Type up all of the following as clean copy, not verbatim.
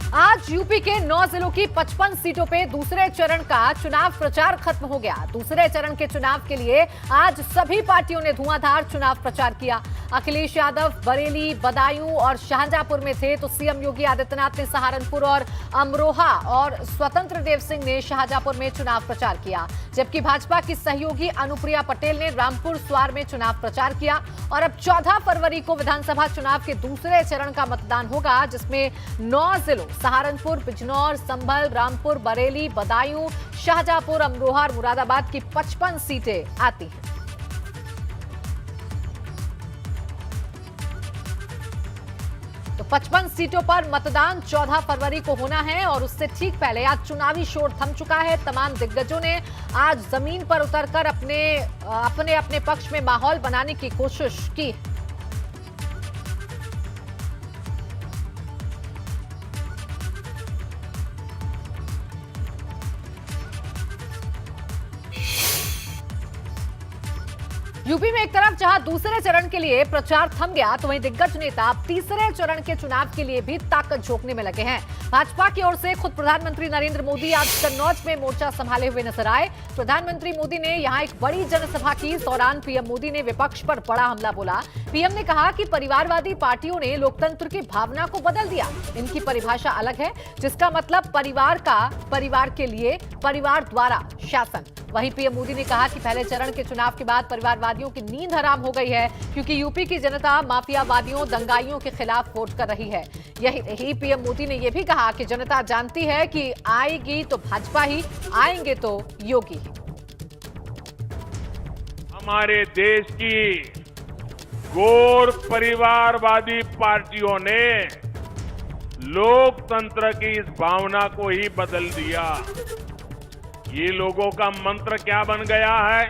आज यूपी के 9 जिलों की 55 सीटों पे दूसरे चरण का चुनाव प्रचार खत्म हो गया। दूसरे चरण के चुनाव के लिए आज सभी पार्टियों ने धुआंधार चुनाव प्रचार किया। अखिलेश यादव बरेली, बदायूं और शाहजहांपुर में थे, तो सीएम योगी आदित्यनाथ ने सहारनपुर और अमरोहा और स्वतंत्र देव सिंह ने शाहजहांपुर में चुनाव प्रचार किया। जबकि भाजपा की सहयोगी अनुप्रिया पटेल ने रामपुर स्वार में चुनाव प्रचार किया। और अब 14 फरवरी को विधानसभा चुनाव के दूसरे चरण का मतदान होगा, जिसमें 9 जिलों सहारनपुर, बिजनौर, संभल, रामपुर, बरेली, बदायूं, शाहजहांपुर, अमरोहा और मुरादाबाद की 55 सीटें आती हैं। तो 55 सीटों पर मतदान 14 फरवरी को होना है और उससे ठीक पहले आज चुनावी शोर थम चुका है। तमाम दिग्गजों ने आज जमीन पर उतरकर अपने पक्ष में माहौल बनाने की कोशिश की। यूपी में एक तरफ जहां दूसरे चरण के लिए प्रचार थम गया, तो वहीं दिग्गज नेता अब तीसरे चरण के चुनाव के लिए भी ताकत झोंकने में लगे हैं। भाजपा की ओर से खुद प्रधानमंत्री नरेंद्र मोदी आज कन्नौज में मोर्चा संभाले हुए नजर आए। प्रधानमंत्री मोदी ने यहां एक बड़ी जनसभा की। इस दौरान पीएम मोदी ने विपक्ष पर बड़ा हमला बोला। पीएम ने कहा कि परिवारवादी पार्टियों ने लोकतंत्र की भावना को बदल दिया। इनकी परिभाषा अलग है, जिसका मतलब परिवार के लिए, परिवार द्वारा शासन। वहीं पीएम मोदी ने कहा कि पहले चरण के चुनाव के बाद परिवारवादियों की नींद हराम हो गई है, क्योंकि यूपी की जनता माफियावादियों, दंगाइयों के खिलाफ वोट कर रही है। यही पीएम मोदी ने यह भी कहा कि जनता जानती है कि आएगी तो भाजपा ही, आएंगे तो योगी ही। हमारे देश की गैर परिवारवादी पार्टियों ने लोकतंत्र की इस भावना को ही बदल दिया। ये लोगों का मंत्र क्या बन गया है,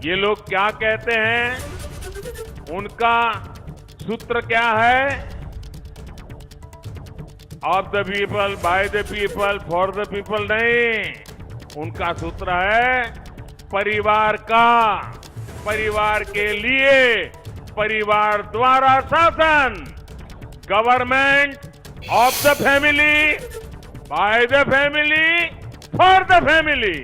ये लोग क्या कहते हैं, उनका सूत्र क्या है? Of the people, by the people, for the people नहीं। उनका सूत्र है परिवार का, परिवार के लिए, परिवार द्वारा शासन। Government of the family, by the family, for the family.